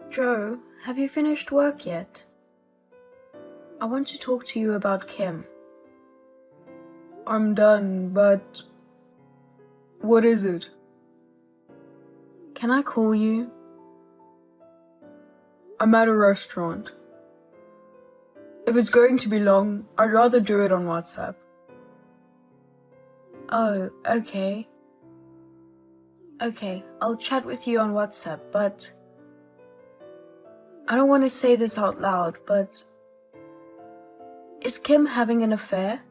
Joe, have you finished work yet? I want to talk to you about Kim. I'm done, but what is it? Can I call you? I'm at a restaurant. If it's going to be long, I'd rather do it on WhatsApp. Oh, okay. Okay, I'll chat with you on WhatsApp, but I don't want to say this out loud, but is Kim having an affair?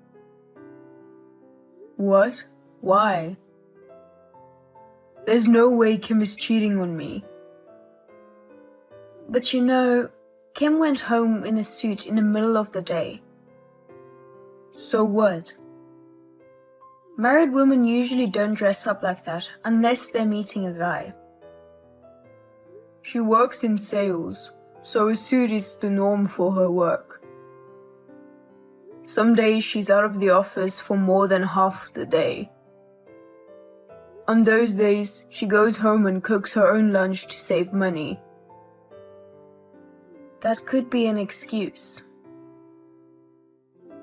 What? Why? There's no way Kim is cheating on me. But you know, Kim went home in a suit in the middle of the day. So what? Married women usually don't dress up like that unless they're meeting a guy. She works in sales, so a suit is the norm for her work. Some days she's out of the office for more than half the day. On those days, she goes home and cooks her own lunch to save money. That could be an excuse.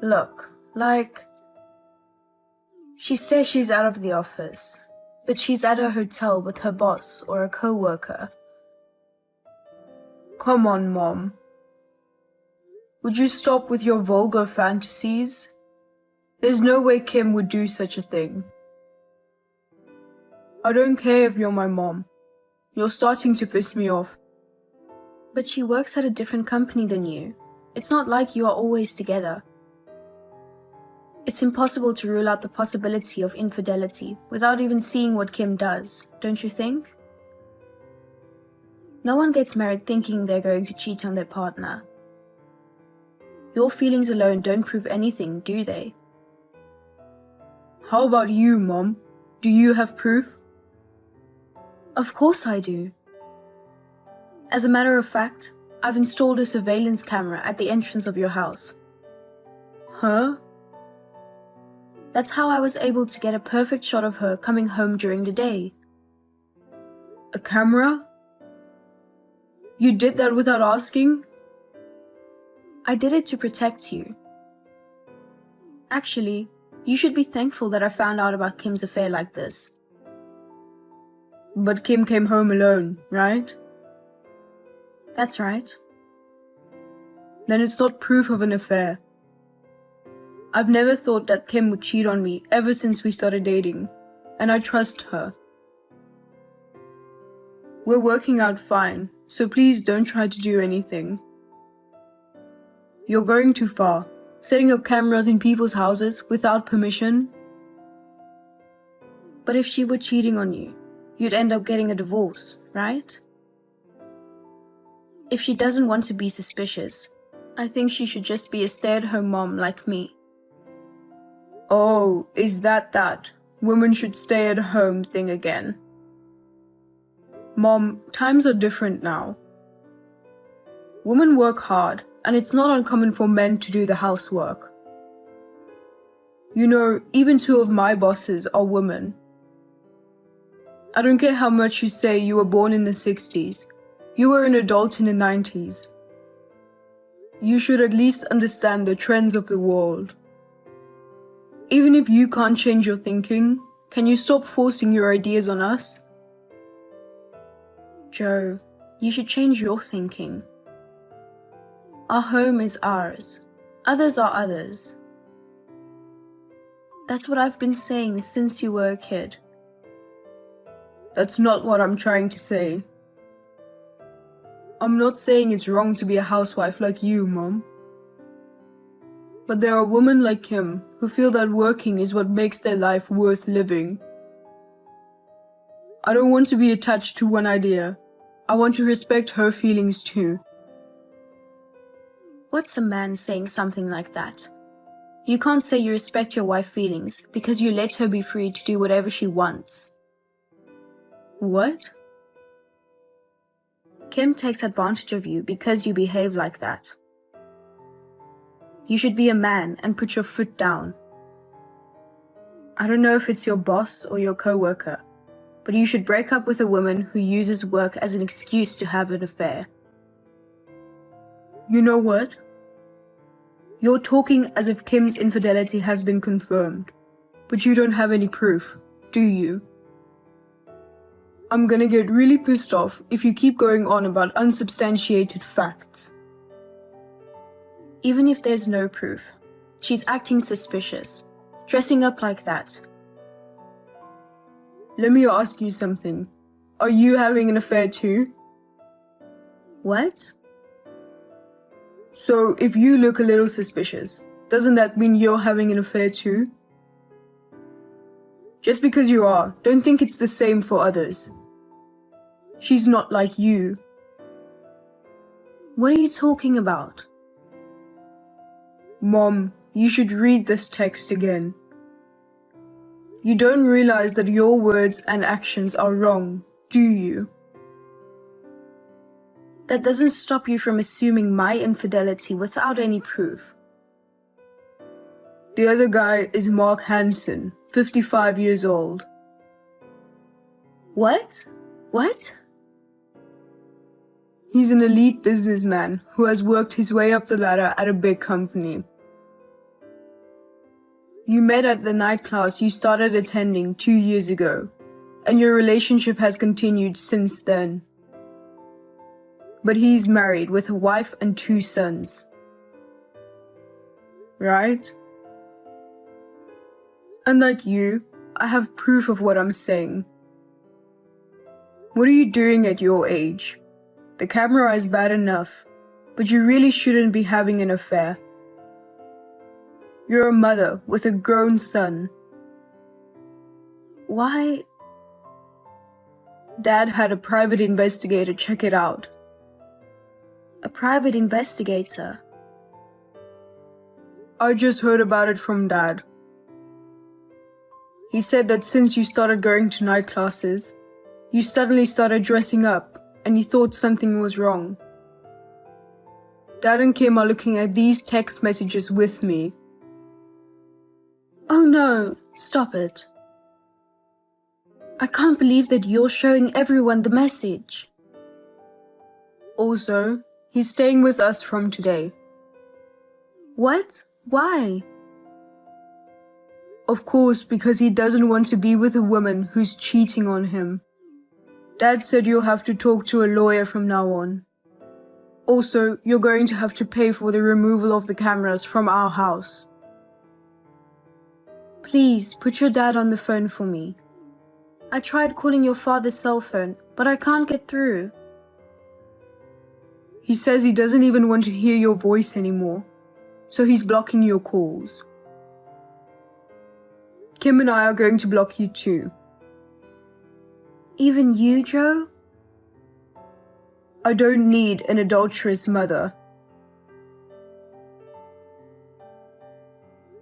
Look, she says she's out of the office, but she's at a hotel with her boss or a co-worker. Come on, Mom. Would you stop with your vulgar fantasies? There's no way Kim would do such a thing. I don't care if you're my mom. You're starting to piss me off. But she works at a different company than you. It's not like you are always together. It's impossible to rule out the possibility of infidelity without even seeing what Kim does, don't you think? No one gets married thinking they're going to cheat on their partner. Your feelings alone don't prove anything, do they? How about you, Mom? Do you have proof? Of course I do. As a matter of fact, I've installed a surveillance camera at the entrance of your house. Huh? That's how I was able to get a perfect shot of her coming home during the day. A camera? You did that without asking? I did it to protect you. Actually, you should be thankful that I found out about Kim's affair like this. But Kim came home alone, right? That's right. Then it's not proof of an affair. I've never thought that Kim would cheat on me ever since we started dating, and I trust her. We're working out fine, so please don't try to do anything. You're going too far, setting up cameras in people's houses without permission. But if she were cheating on you, you'd end up getting a divorce, right? If she doesn't want to be suspicious, I think she should just be a stay-at-home mom like me. Oh, is that women should stay at home thing again? Mom, times are different now. Women work hard, and it's not uncommon for men to do the housework. You know, even two of my bosses are women. I don't care how much you say you were born in the 60s. You were an adult in the 90s. You should at least understand the trends of the world. Even if you can't change your thinking, can you stop forcing your ideas on us? Joe, you should change your thinking. Our home is ours. Others are others. That's what I've been saying since you were a kid. That's not what I'm trying to say. I'm not saying it's wrong to be a housewife like you, Mom. But there are women like Kim who feel that working is what makes their life worth living. I don't want to be attached to one idea. I want to respect her feelings too. What's a man saying something like that? You can't say you respect your wife's feelings because you let her be free to do whatever she wants. What? Kim takes advantage of you because you behave like that. You should be a man and put your foot down. I don't know if it's your boss or your co-worker, but you should break up with a woman who uses work as an excuse to have an affair. You know what? You're talking as if Kim's infidelity has been confirmed, but you don't have any proof, do you? I'm gonna get really pissed off if you keep going on about unsubstantiated facts. Even if there's no proof, she's acting suspicious, dressing up like that. Let me ask you something. Are you having an affair too? What? So, if you look a little suspicious, doesn't that mean you're having an affair too? Just because you are, don't think it's the same for others. She's not like you. What are you talking about? Mom, you should read this text again. You don't realize that your words and actions are wrong, do you? That doesn't stop you from assuming my infidelity without any proof. The other guy is Mark Hansen, 55 years old. What? What? He's an elite businessman who has worked his way up the ladder at a big company. You met at the night class you started attending 2 years ago, and your relationship has continued since then. But he's married with a wife and 2 sons. Right? Unlike you, I have proof of what I'm saying. What are you doing at your age? The camera is bad enough, but you really shouldn't be having an affair. You're a mother with a grown son. Why? Dad had a private investigator check it out. A private investigator? I just heard about it from Dad. He said that since you started going to night classes, you suddenly started dressing up and you thought something was wrong. Dad and Kim are looking at these text messages with me. Oh no, stop it. I can't believe that you're showing everyone the message. Also, he's staying with us from today. What? Why? Of course, because he doesn't want to be with a woman who's cheating on him. Dad said you'll have to talk to a lawyer from now on. Also, you're going to have to pay for the removal of the cameras from our house. Please, put your dad on the phone for me. I tried calling your father's cell phone, but I can't get through. He says he doesn't even want to hear your voice anymore, so he's blocking your calls. Kim and I are going to block you too. Even you, Joe? I don't need an adulterous mother.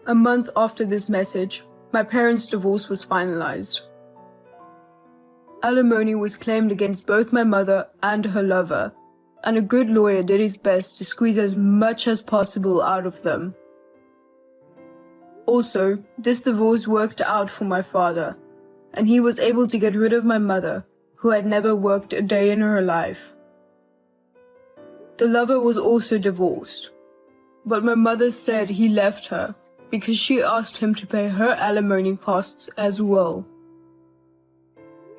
A month after this message, my parents' divorce was finalized. Alimony was claimed against both my mother and her lover, and a good lawyer did his best to squeeze as much as possible out of them. Also, this divorce worked out for my father, and he was able to get rid of my mother, who had never worked a day in her life. The lover was also divorced, but my mother said he left her because she asked him to pay her alimony costs as well.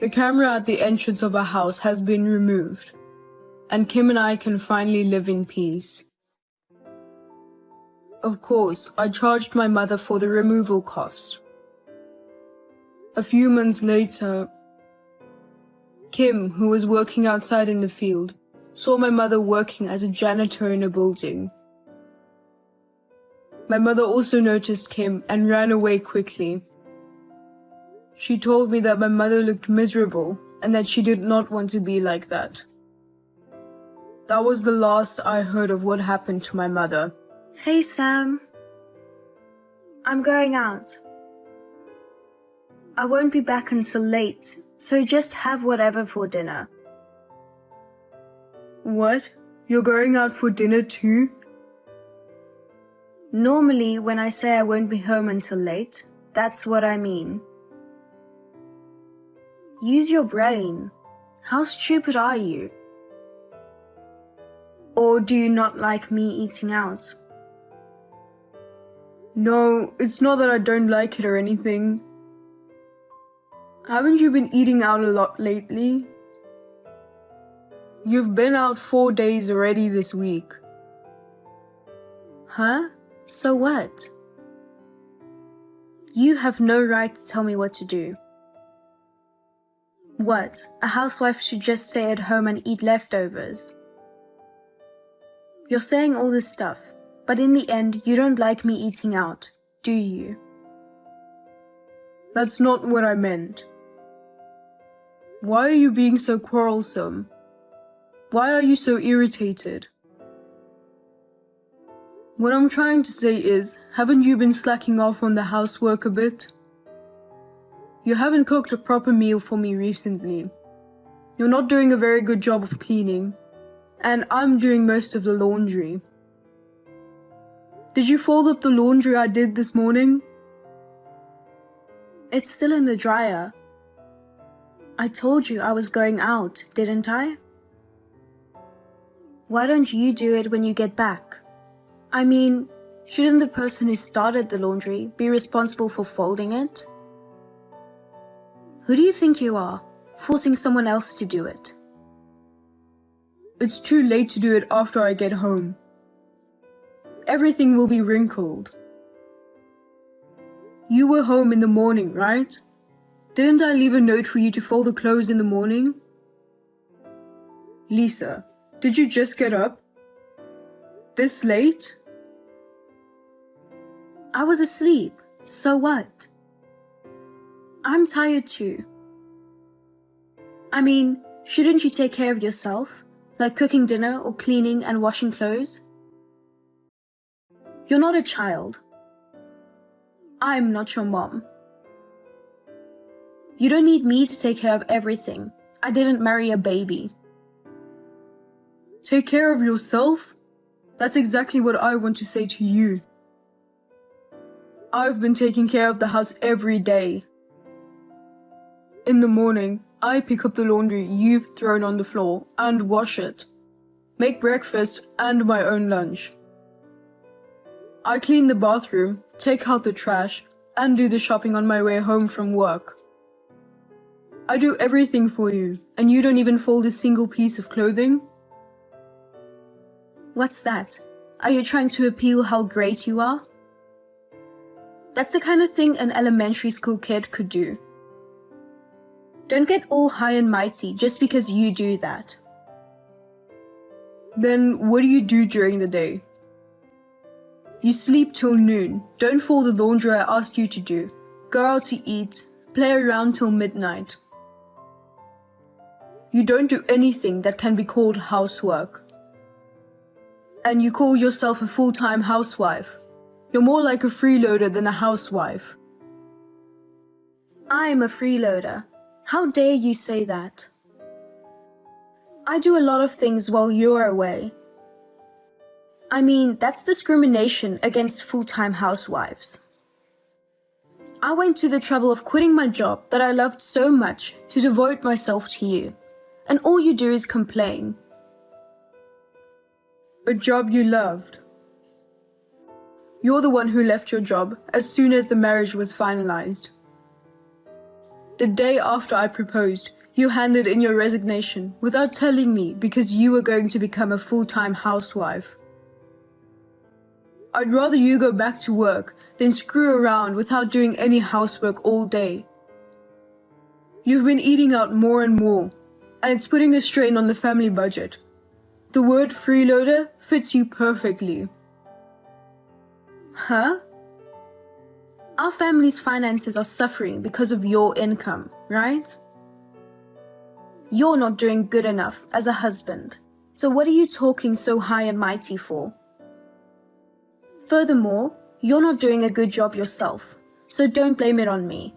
The camera at the entrance of our house has been removed, and Kim and I can finally live in peace. Of course, I charged my mother for the removal cost. A few months later, Kim, who was working outside in the field, saw my mother working as a janitor in a building. My mother also noticed Kim and ran away quickly. She told me that my mother looked miserable and that she did not want to be like that. That was the last I heard of what happened to my mother. Hey, Sam. I'm going out. I won't be back until late, so just have whatever for dinner. What? You're going out for dinner too? Normally, when I say I won't be home until late, that's what I mean. Use your brain. How stupid are you? Or do you not like me eating out? No, it's not that I don't like it or anything. Haven't you been eating out a lot lately? You've been out 4 days already this week. Huh? So what? You have no right to tell me what to do. What? A housewife should just stay at home and eat leftovers? You're saying all this stuff, but in the end, you don't like me eating out, do you? That's not what I meant. Why are you being so quarrelsome? Why are you so irritated? What I'm trying to say is, haven't you been slacking off on the housework a bit? You haven't cooked a proper meal for me recently. You're not doing a very good job of cleaning. And I'm doing most of the laundry. Did you fold up the laundry I did this morning? It's still in the dryer. I told you I was going out, didn't I? Why don't you do it when you get back? I mean, shouldn't the person who started the laundry be responsible for folding it? Who do you think you are, forcing someone else to do it? It's too late to do it after I get home. Everything will be wrinkled. You were home in the morning, right? Didn't I leave a note for you to fold the clothes in the morning? Lisa, did you just get up? This late? I was asleep, so what? I'm tired too. I mean, shouldn't you take care of yourself? Like cooking dinner or cleaning and washing clothes? You're not a child. I'm not your mom. You don't need me to take care of everything. I didn't marry a baby. Take care of yourself? That's exactly what I want to say to you. I've been taking care of the house every day. In the morning, I pick up the laundry you've thrown on the floor and wash it. Make breakfast and my own lunch. I clean the bathroom, take out the trash, and do the shopping on my way home from work. I do everything for you, and you don't even fold a single piece of clothing? What's that? Are you trying to appeal how great you are? That's the kind of thing an elementary school kid could do. Don't get all high and mighty just because you do that. Then what do you do during the day? You sleep till noon, don't fold the laundry I asked you to do, go out to eat, play around till midnight. You don't do anything that can be called housework. And you call yourself a full-time housewife. You're more like a freeloader than a housewife. I'm a freeloader. How dare you say that? I do a lot of things while you're away. I mean, that's discrimination against full-time housewives. I went to the trouble of quitting my job that I loved so much to devote myself to you, and all you do is complain. A job you loved. You're the one who left your job as soon as the marriage was finalized. The day after I proposed, you handed in your resignation without telling me because you were going to become a full-time housewife. I'd rather you go back to work than screw around without doing any housework all day. You've been eating out more and more, and it's putting a strain on the family budget. The word freeloader fits you perfectly. Huh? Our family's finances are suffering because of your income, right? You're not doing good enough as a husband, so what are you talking so high and mighty for? Furthermore, you're not doing a good job yourself, so don't blame it on me.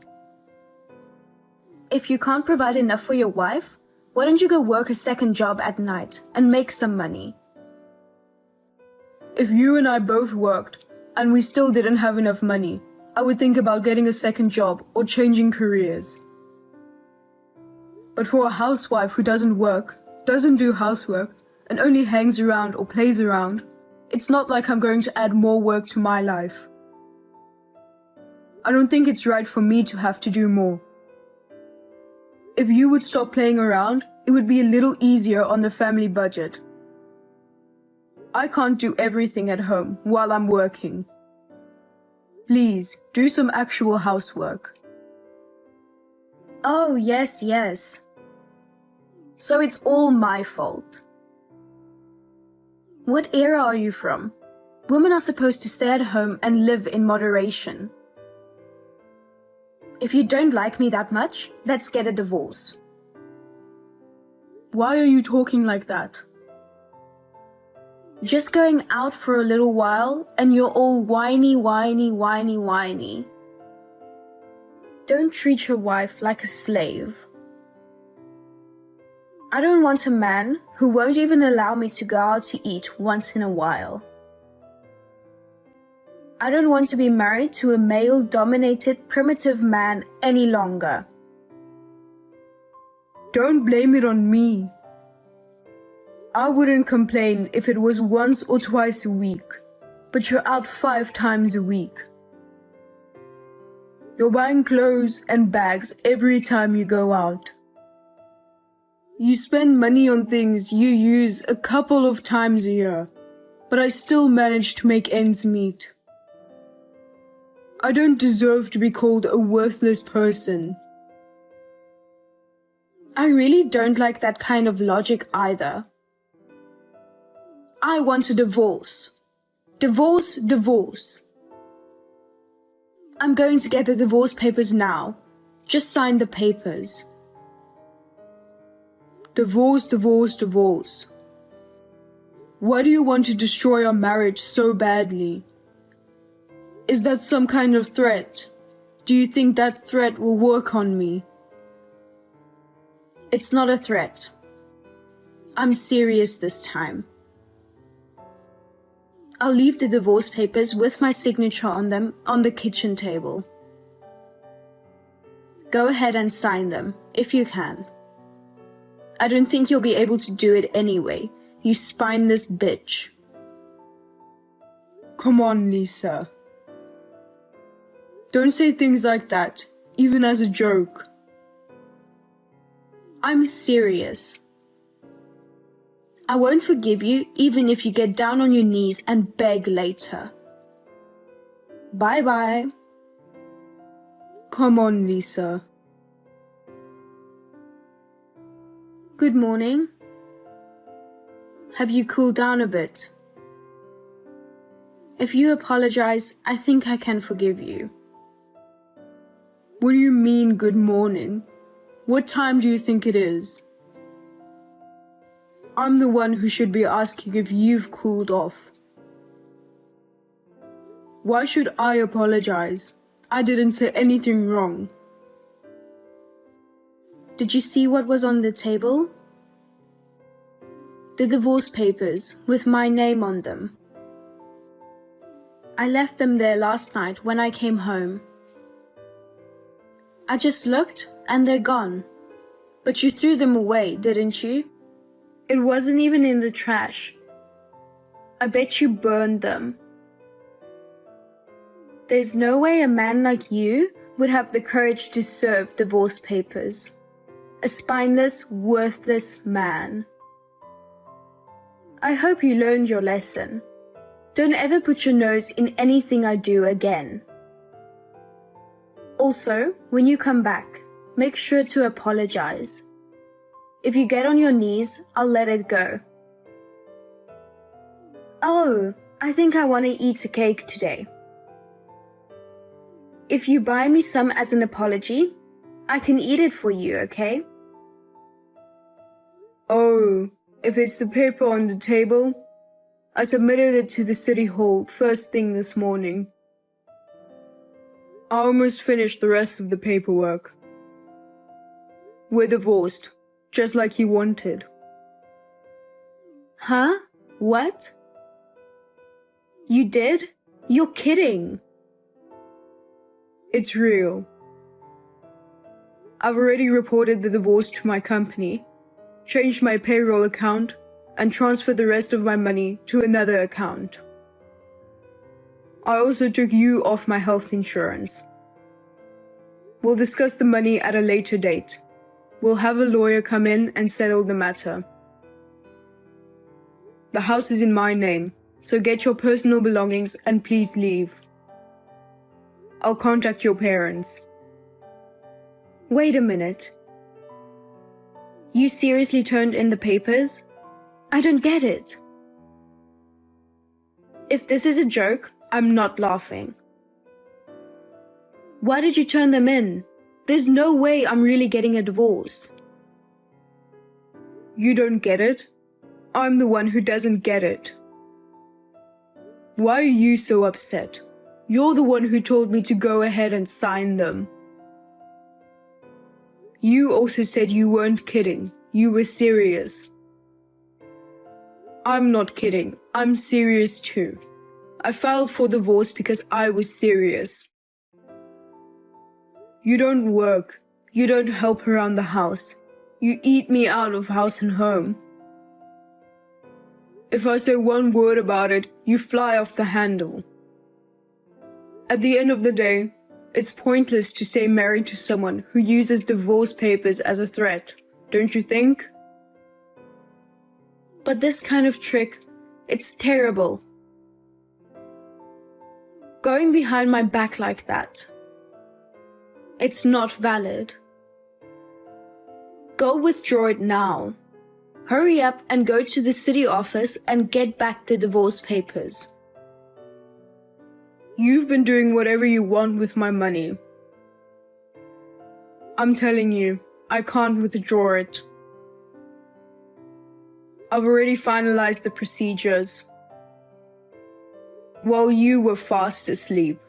If you can't provide enough for your wife, why don't you go work a second job at night and make some money? If you and I both worked, and we still didn't have enough money, I would think about getting a second job or changing careers. But for a housewife who doesn't work, doesn't do housework, and only hangs around or plays around, it's not like I'm going to add more work to my life. I don't think it's right for me to have to do more. If you would stop playing around, it would be a little easier on the family budget. I can't do everything at home while I'm working. Please, do some actual housework. Oh, yes. So it's all my fault. What era are you from? Women are supposed to stay at home and live in moderation. If you don't like me that much, let's get a divorce. Why are you talking like that? Just going out for a little while and you're all whiny. Don't treat your wife like a slave. I don't want a man who won't even allow me to go out to eat once in a while. I don't want to be married to a male-dominated, primitive man any longer. Don't blame it on me. I wouldn't complain if it was once or twice a week, but you're out 5 times a week. You're buying clothes and bags every time you go out. You spend money on things you use a couple of times a year, but I still manage to make ends meet. I don't deserve to be called a worthless person. I really don't like that kind of logic either. I want a divorce. Divorce. I'm going to get the divorce papers now. Just sign the papers. Divorce. Why do you want to destroy our marriage so badly? Is that some kind of threat? Do you think that threat will work on me? It's not a threat. I'm serious this time. I'll leave the divorce papers with my signature on them on the kitchen table. Go ahead and sign them, if you can. I don't think you'll be able to do it anyway, you spineless bitch. Come on, Lisa. Don't say things like that, even as a joke. I'm serious. I won't forgive you even if you get down on your knees and beg later. Bye. Come on, Lisa. Good morning. Have you cooled down a bit? If you apologize, I think I can forgive you. What do you mean, good morning? What time do you think it is? I'm the one who should be asking if you've cooled off. Why should I apologize? I didn't say anything wrong. Did you see what was on the table? The divorce papers with my name on them. I left them there last night when I came home. I just looked and they're gone. But you threw them away, didn't you? It wasn't even in the trash. I bet you burned them. There's no way a man like you would have the courage to serve divorce papers. A spineless, worthless man. I hope you learned your lesson. Don't ever put your nose in anything I do again. Also, when you come back, make sure to apologize. If you get on your knees, I'll let it go. Oh, I think I want to eat a cake today. If you buy me some as an apology, I can eat it for you, okay? Oh, if it's the paper on the table, I submitted it to the city hall first thing this morning. I almost finished the rest of the paperwork. We're divorced, just like you wanted. Huh? What? You did? You're kidding. It's real. I've already reported the divorce to my company, changed my payroll account, and transfer the rest of my money to another account. I also took you off my health insurance. We'll discuss the money at a later date. We'll have a lawyer come in and settle the matter. The house is in my name, so get your personal belongings and please leave. I'll contact your parents. Wait a minute. You seriously turned in the papers? I don't get it. If this is a joke, I'm not laughing. Why did you turn them in? There's no way I'm really getting a divorce. You don't get it? I'm the one who doesn't get it. Why are you so upset? You're the one who told me to go ahead and sign them. You also said you weren't kidding. You were serious. I'm not kidding. I'm serious too. I filed for divorce because I was serious. You don't work. You don't help around the house. You eat me out of house and home. If I say one word about it, you fly off the handle. At the end of the day, it's pointless to stay married to someone who uses divorce papers as a threat, don't you think? But this kind of trick, it's terrible. Going behind my back like that. It's not valid. Go withdraw it now. Hurry up and go to the city office and get back the divorce papers. You've been doing whatever you want with my money. I'm telling you, I can't withdraw it. I've already finalized the procedures while you were fast asleep.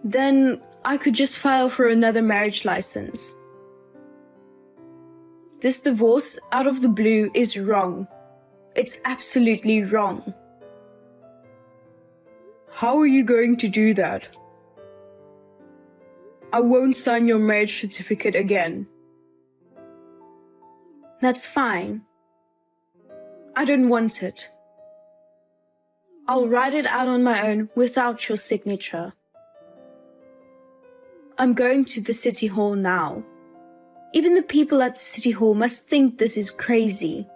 Then I could just file for another marriage license. This divorce out of the blue is wrong. It's absolutely wrong. How are you going to do that? I won't sign your marriage certificate again. That's fine. I don't want it. I'll write it out on my own without your signature. I'm going to the city hall now. Even the people at the city hall must think this is crazy.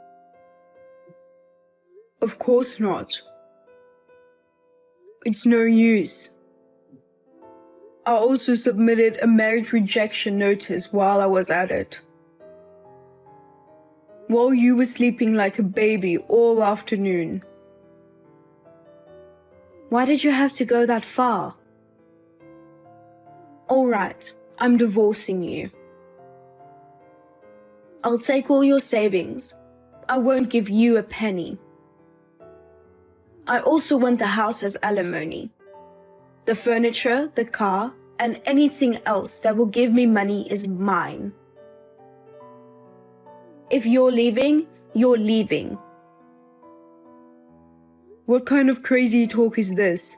Of course not. It's no use. I also submitted a marriage rejection notice while I was at it. While you were sleeping like a baby all afternoon. Why did you have to go that far? All right, I'm divorcing you. I'll take all your savings. I won't give you a penny. I also want the house as alimony. The furniture, the car, and anything else that will give me money is mine. If you're leaving, you're leaving. What kind of crazy talk is this?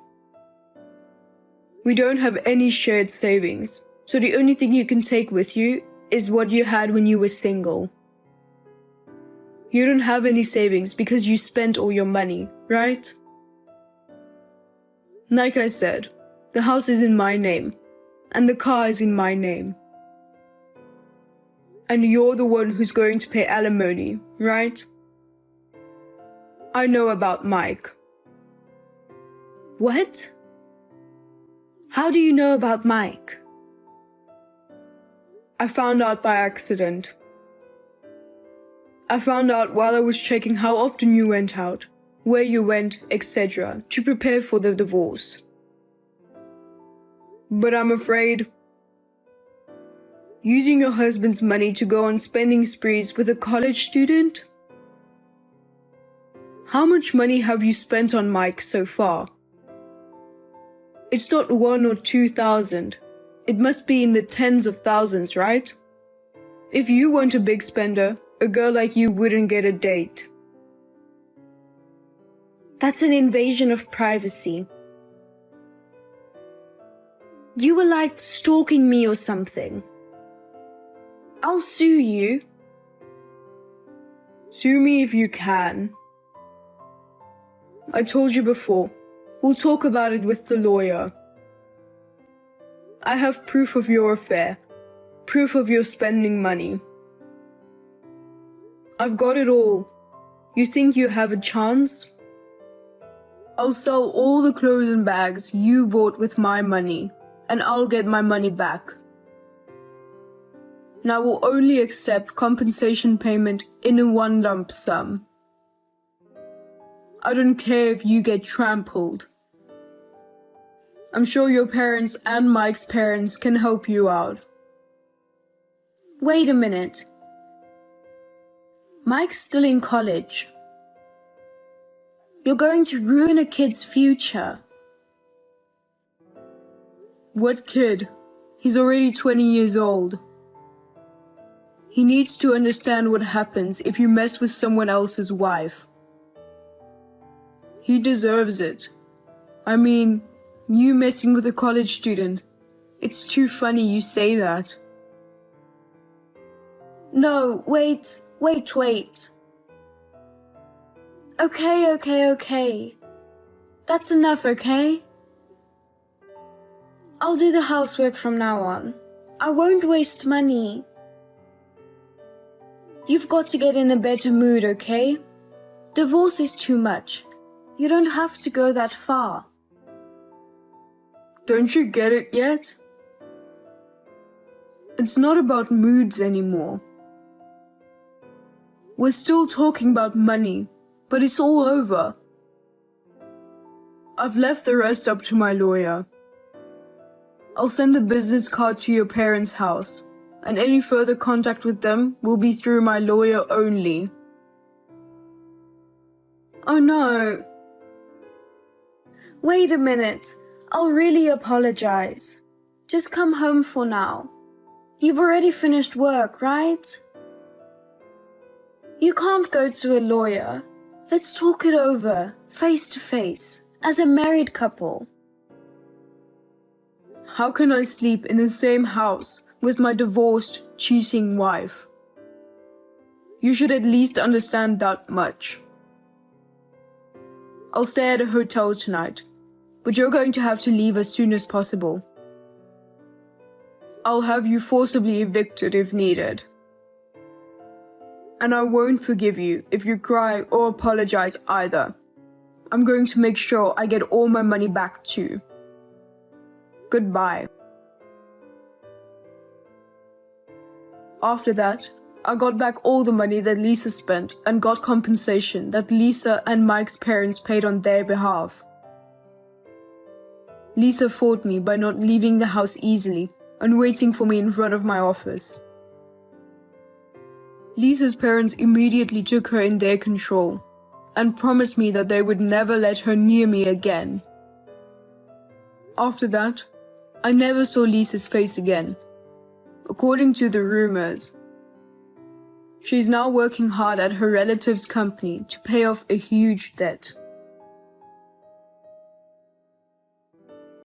We don't have any shared savings, so the only thing you can take with you is what you had when you were single. You don't have any savings because you spent all your money, right? Like I said, the house is in my name, and the car is in my name. And you're the one who's going to pay alimony, right? I know about Mike. What? How do you know about Mike? I found out by accident. I found out while I was checking how often you went out, where you went, etc., to prepare for the divorce. But I'm afraid using your husband's money to go on spending sprees with a college student? How much money have you spent on Mike so far? It's not 1,000 or 2,000. It must be in the tens of thousands, right? If you weren't a big spender, a girl like you wouldn't get a date. That's an invasion of privacy. You were like stalking me or something. I'll sue you. Sue me if you can. I told you before, we'll talk about it with the lawyer. I have proof of your affair, proof of your spending money. I've got it all. You think you have a chance? I'll sell all the clothes and bags you bought with my money, and I'll get my money back. And I will only accept compensation payment in a one lump sum. I don't care if you get trampled. I'm sure your parents and Mike's parents can help you out. Wait a minute. Mike's still in college. You're going to ruin a kid's future. What kid? He's already 20 years old. He needs to understand what happens if you mess with someone else's wife. He deserves it. I mean, you messing with a college student. It's too funny you say that. No, wait. Okay. That's enough, okay? I'll do the housework from now on. I won't waste money. You've got to get in a better mood, okay? Divorce is too much. You don't have to go that far. Don't you get it yet? It's not about moods anymore. We're still talking about money, but it's all over. I've left the rest up to my lawyer. I'll send the business card to your parents' house, and any further contact with them will be through my lawyer only. Oh no. Wait a minute. I'll really apologize. Just come home for now. You've already finished work, right? You can't go to a lawyer. Let's talk it over, face to face, as a married couple. How can I sleep in the same house with my divorced, cheating wife? You should at least understand that much. I'll stay at a hotel tonight, but you're going to have to leave as soon as possible. I'll have you forcibly evicted if needed. And I won't forgive you if you cry or apologize either. I'm going to make sure I get all my money back too. Goodbye. After that, I got back all the money that Lisa spent and got compensation that Lisa and Mike's parents paid on their behalf. Lisa fought me by not leaving the house easily and waiting for me in front of my office. Lisa's parents immediately took her in their control and promised me that they would never let her near me again. After that, I never saw Lisa's face again, according to the rumors. She's now working hard at her relative's company to pay off a huge debt.